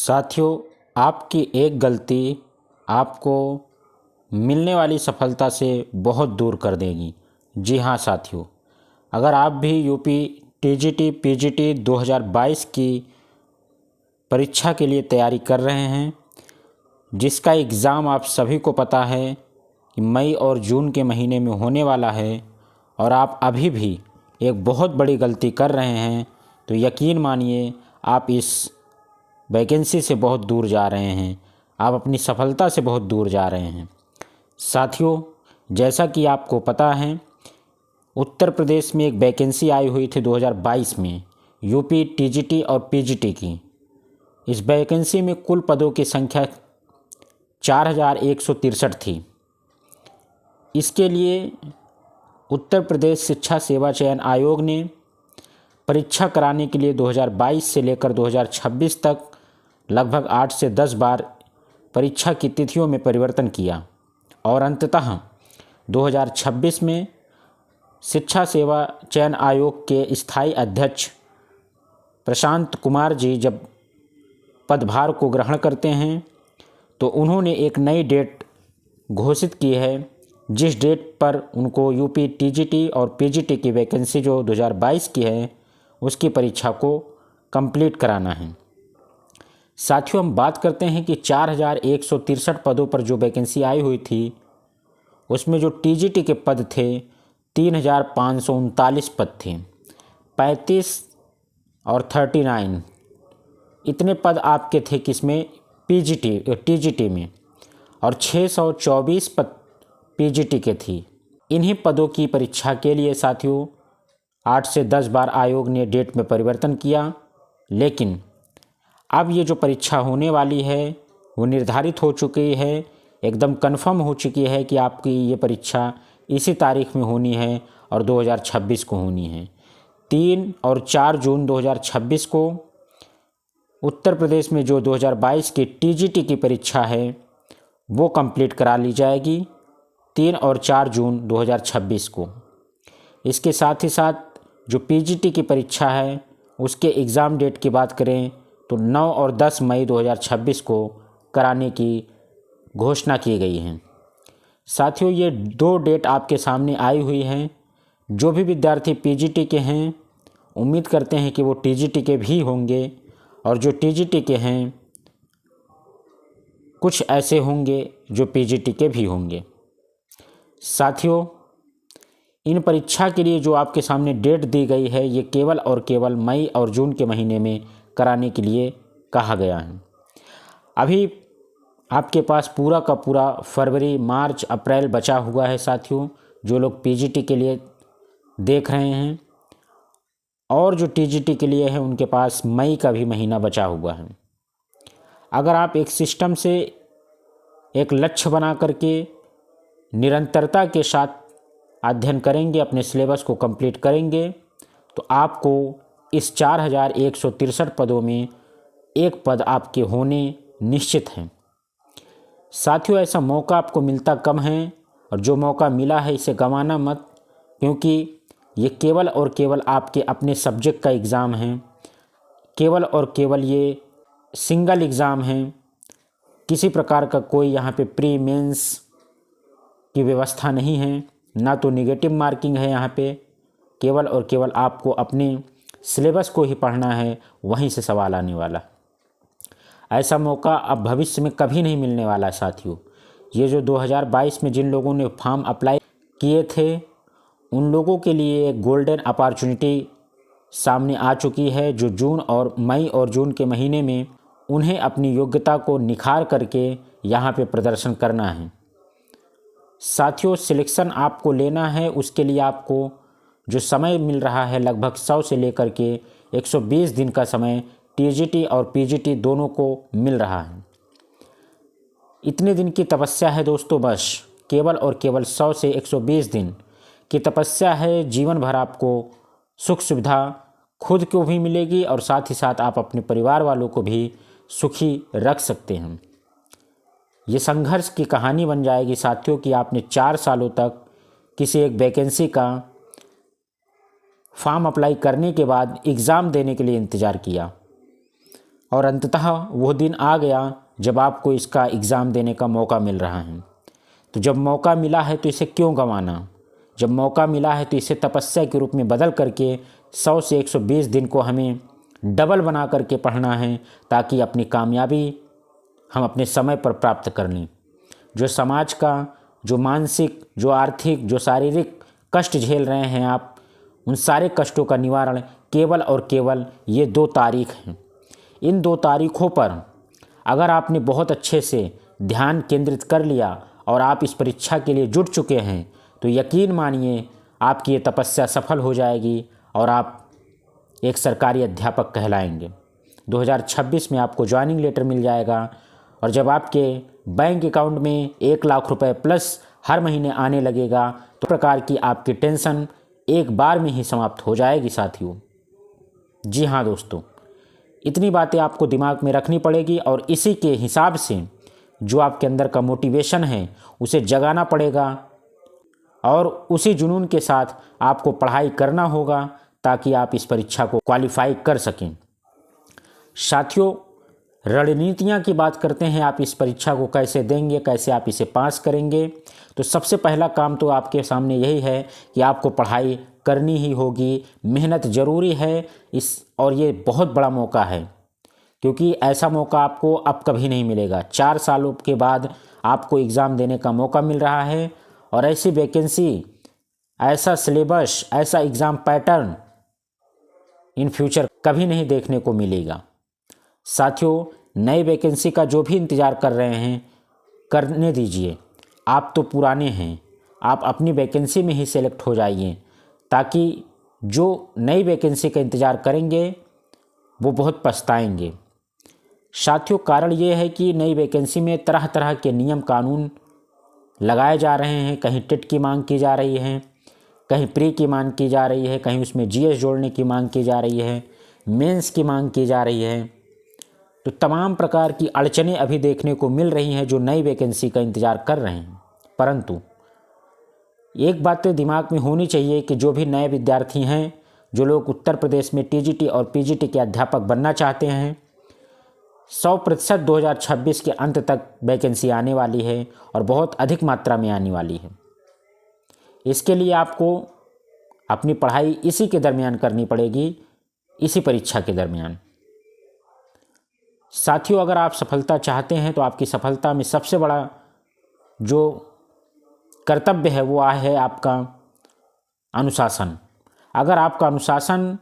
साथियों, आपकी एक गलती आपको मिलने वाली सफलता से बहुत दूर कर देगी। जी हाँ साथियों, अगर आप भी यूपी टीजीटी पीजीटी 2022 की परीक्षा के लिए तैयारी कर रहे हैं, जिसका एग्ज़ाम आप सभी को पता है कि मई और जून के महीने में होने वाला है, और आप अभी भी एक बहुत बड़ी गलती कर रहे हैं, तो यकीन मानिए आप इस वैकेंसी से बहुत दूर जा रहे हैं, आप अपनी सफलता से बहुत दूर जा रहे हैं। साथियों, जैसा कि आपको पता है, उत्तर प्रदेश में एक वैकेंसी आई हुई थी 2022 में यूपी टीजीटी और पीजीटी की। इस वैकेंसी में कुल पदों की संख्या 4163 थी। इसके लिए उत्तर प्रदेश शिक्षा सेवा चयन आयोग ने परीक्षा कराने के लिए 2022 से लेकर 2026 तक लगभग 8 से 10 बार परीक्षा की तिथियों में परिवर्तन किया, और अंततः 2026 में शिक्षा सेवा चयन आयोग के स्थायी अध्यक्ष प्रशांत कुमार जी जब पदभार को ग्रहण करते हैं, तो उन्होंने एक नई डेट घोषित की है, जिस डेट पर उनको यूपी टीजीटी और पीजीटी की वैकेंसी जो 2022 की है, उसकी परीक्षा को कंप्लीट कराना है। साथियों, हम बात करते हैं कि 4163 पदों पर जो वैकेंसी आई हुई थी, उसमें जो टीजीटी के पद थे 3539 पद थे। 35 और 39 इतने पद आपके थे किसमें, टीजीटी में, और 624 पद पीजीटी के थी। इन्हीं पदों की परीक्षा के लिए साथियों 8 से 10 बार आयोग ने डेट में परिवर्तन किया, लेकिन अब ये जो परीक्षा होने वाली है वो निर्धारित हो चुकी है, एकदम कन्फर्म हो चुकी है कि आपकी ये परीक्षा इसी तारीख में होनी है और 2026 को होनी है। 3 और 4 जून 2026 को उत्तर प्रदेश में जो 2022 की टीजीटी की परीक्षा है वो कंप्लीट करा ली जाएगी 3 और 4 जून 2026 को। इसके साथ ही साथ जो पीजीटी की परीक्षा है उसके एग्ज़ाम डेट की बात करें तो 9 और 10 मई 2026 को कराने की घोषणा की गई है। साथियों, ये 2 डेट आपके सामने आई हुई हैं। जो भी विद्यार्थी पीजीटी के हैं, उम्मीद करते हैं कि वो टीजीटी के भी होंगे, और जो टीजीटी के हैं कुछ ऐसे होंगे जो पीजीटी के भी होंगे। साथियों, इन परीक्षा के लिए जो आपके सामने डेट दी गई है, ये केवल और केवल मई और जून के महीने में कराने के लिए कहा गया है। अभी आपके पास पूरा का पूरा फरवरी, मार्च, अप्रैल बचा हुआ है साथियों, जो लोग पीजीटी के लिए देख रहे हैं, और जो टीजीटी के लिए है उनके पास मई का भी महीना बचा हुआ है। अगर आप एक सिस्टम से एक लक्ष्य बना करके निरंतरता के साथ अध्ययन करेंगे, अपने सिलेबस को कंप्लीट करेंगे, तो आपको इस 4163 पदों में एक पद आपके होने निश्चित हैं। साथियों, ऐसा मौका आपको मिलता कम है, और जो मौका मिला है इसे गंवाना मत, क्योंकि ये केवल और केवल आपके अपने सब्जेक्ट का एग्ज़ाम है। केवल और केवल ये सिंगल एग्ज़ाम है, किसी प्रकार का कोई यहाँ पे प्री मेंस की व्यवस्था नहीं है, ना तो नेगेटिव मार्किंग है यहाँ पे। केवल और केवल आपको अपने सिलेबस को ही पढ़ना है, वहीं से सवाल आने वाला। ऐसा मौका अब भविष्य में कभी नहीं मिलने वाला साथियों। ये जो 2022 में जिन लोगों ने फॉर्म अप्लाई किए थे, उन लोगों के लिए एक गोल्डन अपॉर्चुनिटी सामने आ चुकी है, जो जून और मई और जून के महीने में उन्हें अपनी योग्यता को निखार करके यहाँ पे प्रदर्शन करना है। साथियों, सिलेक्शन आपको लेना है, उसके लिए आपको जो समय मिल रहा है लगभग 100 से लेकर के 120 दिन का समय टीजीटी और पीजीटी दोनों को मिल रहा है। इतने दिन की तपस्या है दोस्तों, बस केवल और केवल 100 से 120 दिन की तपस्या है। जीवन भर आपको सुख सुविधा खुद को भी मिलेगी, और साथ ही साथ आप अपने परिवार वालों को भी सुखी रख सकते हैं। ये संघर्ष की कहानी बन जाएगी साथियों कि आपने 4 सालों तक किसी एक वैकेंसी का फॉर्म अप्लाई करने के बाद एग्ज़ाम देने के लिए इंतज़ार किया, और अंततः वो दिन आ गया जब आपको इसका एग्ज़ाम देने का मौका मिल रहा है। तो जब मौका मिला है तो इसे क्यों गंवाना? जब मौका मिला है तो इसे तपस्या के रूप में बदल करके 100 से 120 दिन को हमें डबल बना करके पढ़ना है, ताकि अपनी कामयाबी हम अपने समय पर प्राप्त कर लें। जो समाज का, जो मानसिक, जो आर्थिक, जो शारीरिक कष्ट झेल रहे हैं आप, उन सारे कष्टों का निवारण केवल और केवल ये 2 तारीख हैं। इन 2 तारीखों पर अगर आपने बहुत अच्छे से ध्यान केंद्रित कर लिया और आप इस परीक्षा के लिए जुट चुके हैं, तो यकीन मानिए आपकी ये तपस्या सफल हो जाएगी और आप एक सरकारी अध्यापक कहलाएंगे। 2026 में आपको ज्वाइनिंग लेटर मिल जाएगा और जब आपके बैंक अकाउंट में 1 लाख रुपए प्लस हर महीने आने लगेगा, तो प्रकार की आपकी टेंशन एक बार में ही समाप्त हो जाएगी साथियों। जी हाँ दोस्तों, इतनी बातें आपको दिमाग में रखनी पड़ेगी और इसी के हिसाब से जो आपके अंदर का मोटिवेशन है उसे जगाना पड़ेगा और उसी जुनून के साथ आपको पढ़ाई करना होगा, ताकि आप इस परीक्षा को क्वालिफाई कर सकें। साथियों, रणनीतियाँ की बात करते हैं, आप इस परीक्षा को कैसे देंगे, कैसे आप इसे पास करेंगे। तो सबसे पहला काम तो आपके सामने यही है कि आपको पढ़ाई करनी ही होगी, मेहनत ज़रूरी है और ये बहुत बड़ा मौका है, क्योंकि ऐसा मौका आपको अब कभी नहीं मिलेगा। 4 सालों के बाद आपको एग्ज़ाम देने का मौका मिल रहा है और ऐसी वैकेंसी, ऐसा सिलेबस, ऐसा एग्ज़ाम पैटर्न इन फ्यूचर कभी नहीं देखने को मिलेगा। साथियों, नई वैकेंसी का जो भी इंतज़ार कर रहे हैं करने दीजिए। आप तो पुराने हैं, आप अपनी वैकेंसी में ही सेलेक्ट हो जाइए, ताकि जो नई वैकेंसी का इंतज़ार करेंगे वो बहुत पछताएंगे। साथियों, कारण ये है कि नई वैकेंसी में तरह तरह के नियम कानून लगाए जा रहे हैं। कहीं टेट की मांग की जा रही है, कहीं प्री की मांग की जा रही है, कहीं उसमें जीएस जोड़ने की मांग की जा रही है, मेंस की मांग की जा रही है। तो तमाम प्रकार की अड़चनें अभी देखने को मिल रही हैं जो नई वैकेंसी का इंतज़ार कर रहे हैं। परंतु एक बात तो दिमाग में होनी चाहिए कि जो भी नए विद्यार्थी हैं, जो लोग उत्तर प्रदेश में टीजीटी और पीजीटी के अध्यापक बनना चाहते हैं, 100% 2026 के अंत तक वैकेंसी आने वाली है और बहुत अधिक मात्रा में आने वाली है। इसके लिए आपको अपनी पढ़ाई इसी के दरमियान करनी पड़ेगी, इसी परीक्षा के दरमियान। साथियों, अगर आप सफलता चाहते हैं तो आपकी सफलता में सबसे बड़ा जो कर्तव्य है वो है आपका अनुशासन। अगर आपका अनुशासन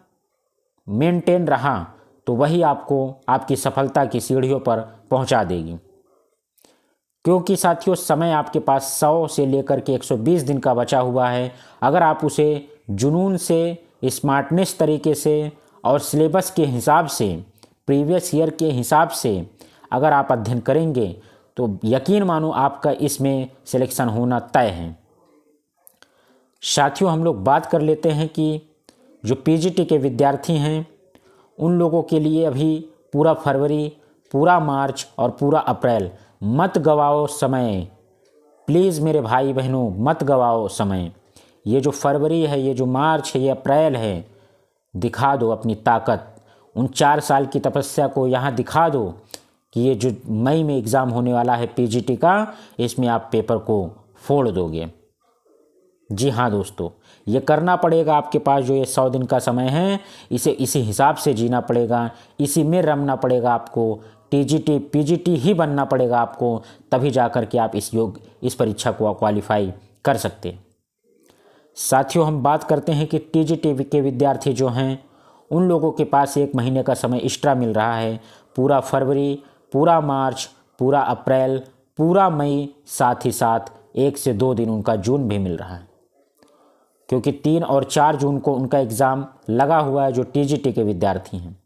मेंटेन रहा तो वही आपको आपकी सफलता की सीढ़ियों पर पहुंचा देगी। क्योंकि साथियों, समय आपके पास 100 से लेकर के 120 दिन का बचा हुआ है। अगर आप उसे जुनून से, स्मार्टनेस तरीके से और सिलेबस के हिसाब से, प्रीवियस ईयर के हिसाब से अगर आप अध्ययन करेंगे तो यकीन मानो आपका इसमें सिलेक्शन होना तय है। साथियों, हम लोग बात कर लेते हैं कि जो पीजीटी के विद्यार्थी हैं उन लोगों के लिए अभी पूरा फरवरी, पूरा मार्च और पूरा अप्रैल, मत गवाओ समय। प्लीज़ मेरे भाई बहनों, मत गवाओ समय। ये जो फरवरी है, ये जो मार्च है, ये अप्रैल है, दिखा दो अपनी ताकत। उन 4 साल की तपस्या को यहाँ दिखा दो कि ये जो मई में एग्ज़ाम होने वाला है पीजीटी का, इसमें आप पेपर को फोड़ दोगे। जी हाँ दोस्तों, ये करना पड़ेगा। आपके पास जो ये 100 दिन का समय है, इसे इसी हिसाब से जीना पड़ेगा, इसी में रमना पड़ेगा आपको। टीजीटी पीजीटी ही बनना पड़ेगा आपको, तभी जा कर के आप इस परीक्षा को क्वालिफाई कर सकते हैं। साथियों, हम बात करते हैं कि टीजीटी के विद्यार्थी जो हैं उन लोगों के पास 1 महीने का समय एक्स्ट्रा मिल रहा है। पूरा फरवरी, पूरा मार्च, पूरा अप्रैल, पूरा मई, साथ ही साथ 1 से 2 दिन उनका जून भी मिल रहा है, क्योंकि 3 और 4 जून को उनका एग्ज़ाम लगा हुआ है। जो टीजीटी के विद्यार्थी हैं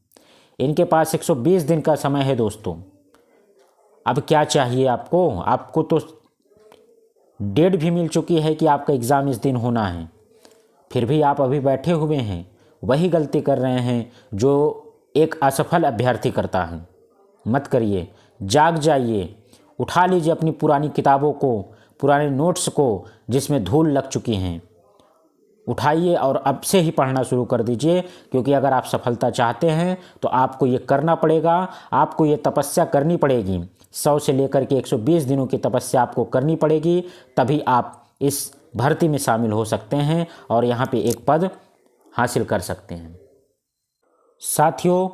इनके पास 120 दिन का समय है दोस्तों। अब क्या चाहिए आपको? आपको तो डेट भी मिल चुकी है कि आपका एग्ज़ाम इस दिन होना है, फिर भी आप अभी बैठे हुए हैं, वही गलती कर रहे हैं जो एक असफल अभ्यर्थी करता है। मत करिए, जाग जाइए, उठा लीजिए अपनी पुरानी किताबों को, पुराने नोट्स को जिसमें धूल लग चुकी हैं, उठाइए और अब से ही पढ़ना शुरू कर दीजिए, क्योंकि अगर आप सफलता चाहते हैं तो आपको ये करना पड़ेगा, आपको ये तपस्या करनी पड़ेगी। 100 से लेकर के 120 दिनों की तपस्या आपको करनी पड़ेगी, तभी आप इस भर्ती में शामिल हो सकते हैं और यहाँ पे एक पद हासिल कर सकते हैं। साथियों,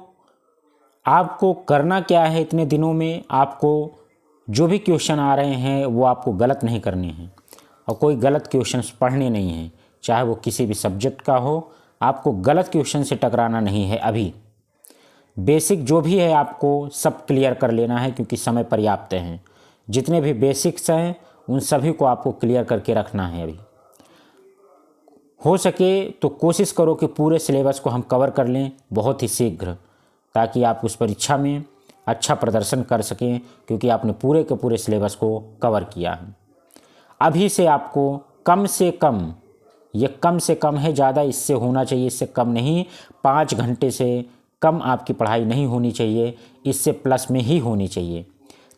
आपको करना क्या है इतने दिनों में, आपको जो भी क्वेश्चन आ रहे हैं वो आपको गलत नहीं करने हैं और कोई गलत क्वेश्चंस पढ़ने नहीं हैं, चाहे वो किसी भी सब्जेक्ट का हो। आपको गलत क्वेश्चन से टकराना नहीं है। अभी बेसिक जो भी है आपको सब क्लियर कर लेना है, क्योंकि समय पर्याप्त है। जितने भी बेसिक्स हैं उन सभी को आपको क्लियर करके रखना है। अभी हो सके तो कोशिश करो कि पूरे सिलेबस को हम कवर कर लें बहुत ही शीघ्र, ताकि आप उस परीक्षा में अच्छा प्रदर्शन कर सकें, क्योंकि आपने पूरे के पूरे सिलेबस को कवर किया है। अभी से आपको कम से कम, ये कम से कम है, ज़्यादा इससे होना चाहिए, इससे कम नहीं, 5 घंटे से कम आपकी पढ़ाई नहीं होनी चाहिए, इससे प्लस में ही होनी चाहिए।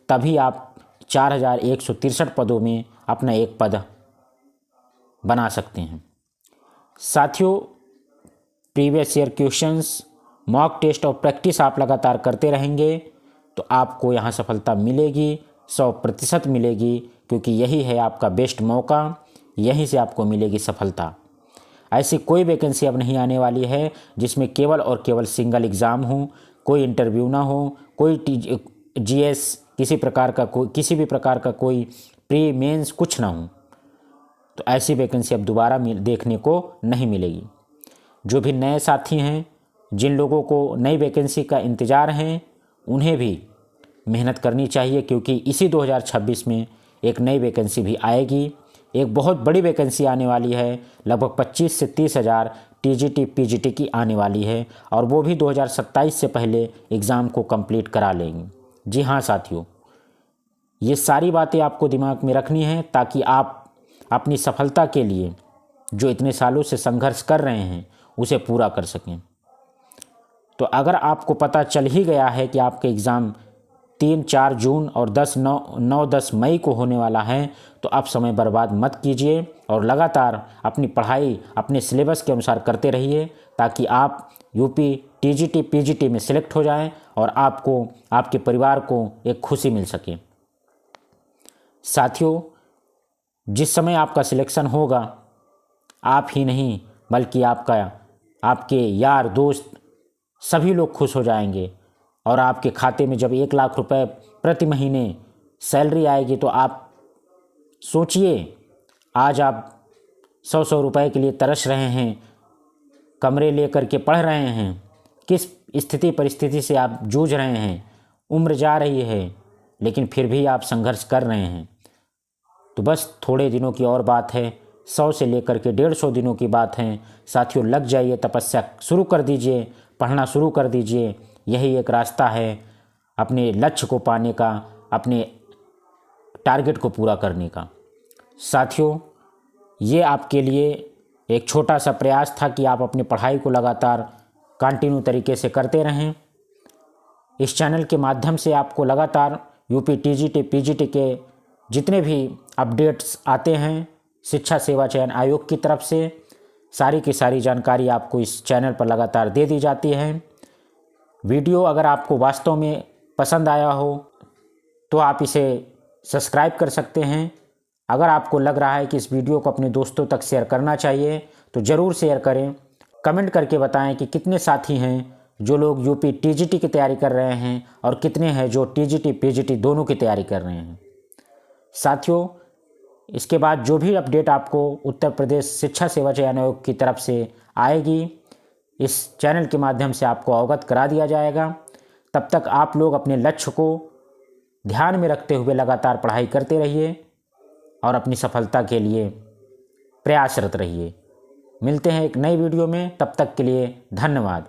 तभी आप 4163 पदों में अपना एक पद बना सकते हैं। साथियों, previous year questions, mock test और प्रैक्टिस आप लगातार करते रहेंगे तो आपको यहाँ सफलता मिलेगी, 100% मिलेगी, क्योंकि यही है आपका बेस्ट मौका, यहीं से आपको मिलेगी सफलता। ऐसी कोई वैकेंसी अब नहीं आने वाली है जिसमें केवल और केवल सिंगल एग्ज़ाम हो, कोई इंटरव्यू ना हो, कोई GS किसी भी प्रकार का कोई प्री मेंस कुछ ना हो। तो ऐसी वैकेंसी अब दोबारा देखने को नहीं मिलेगी। जो भी नए साथी हैं, जिन लोगों को नई वैकेंसी का इंतज़ार है, उन्हें भी मेहनत करनी चाहिए, क्योंकि इसी 2026 में एक नई वैकेंसी भी आएगी। एक बहुत बड़ी वैकेंसी आने वाली है, लगभग 25 से 30 हज़ार TGT PGT की आने वाली है, और वो भी 2027 से पहले एग्ज़ाम को कंप्लीट करा लेंगे। जी हाँ साथियों, ये सारी बातें आपको दिमाग में रखनी है, ताकि आप अपनी सफलता के लिए जो इतने सालों से संघर्ष कर रहे हैं उसे पूरा कर सकें। तो अगर आपको पता चल ही गया है कि आपके एग्ज़ाम 3-4 जून और 9-10 मई को होने वाला है, तो आप समय बर्बाद मत कीजिए और लगातार अपनी पढ़ाई अपने सिलेबस के अनुसार करते रहिए, ताकि आप UP TGT PGT में सिलेक्ट हो जाएं और आपको, आपके परिवार को एक खुशी मिल सके। साथियों, जिस समय आपका सिलेक्शन होगा, आप ही नहीं बल्कि आपके यार दोस्त सभी लोग खुश हो जाएंगे, और आपके खाते में जब 1 लाख रुपए प्रति महीने सैलरी आएगी तो आप सोचिए, आज आप 100 रुपए के लिए तरस रहे हैं, कमरे लेकर के पढ़ रहे हैं, किस स्थिति परिस्थिति से आप जूझ रहे हैं, उम्र जा रही है लेकिन फिर भी आप संघर्ष कर रहे हैं। तो बस थोड़े दिनों की और बात है, 100 से लेकर के 150 दिनों की बात है। साथियों, लग जाइए, तपस्या शुरू कर दीजिए, पढ़ना शुरू कर दीजिए। यही एक रास्ता है अपने लक्ष्य को पाने का, अपने टारगेट को पूरा करने का। साथियों, ये आपके लिए एक छोटा सा प्रयास था कि आप अपनी पढ़ाई को लगातार कंटिन्यू तरीके से करते रहें। इस चैनल के माध्यम से आपको लगातार UP TGT PGT के जितने भी अपडेट्स आते हैं शिक्षा सेवा चयन आयोग की तरफ से, सारी की सारी जानकारी आपको इस चैनल पर लगातार दे दी जाती है। वीडियो अगर आपको वास्तव में पसंद आया हो तो आप इसे सब्सक्राइब कर सकते हैं। अगर आपको लग रहा है कि इस वीडियो को अपने दोस्तों तक शेयर करना चाहिए तो ज़रूर शेयर करें। कमेंट करके बताएं कि कितने साथी हैं जो लोग UP TGT की तैयारी कर रहे हैं और कितने हैं जो TGT PGT दोनों की तैयारी कर रहे हैं। साथियों, इसके बाद जो भी अपडेट आपको उत्तर प्रदेश शिक्षा सेवा चयन आयोग की तरफ से आएगी, इस चैनल के माध्यम से आपको अवगत करा दिया जाएगा। तब तक आप लोग अपने लक्ष्य को ध्यान में रखते हुए लगातार पढ़ाई करते रहिए और अपनी सफलता के लिए प्रयासरत रहिए। मिलते हैं एक नई वीडियो में, तब तक के लिए धन्यवाद।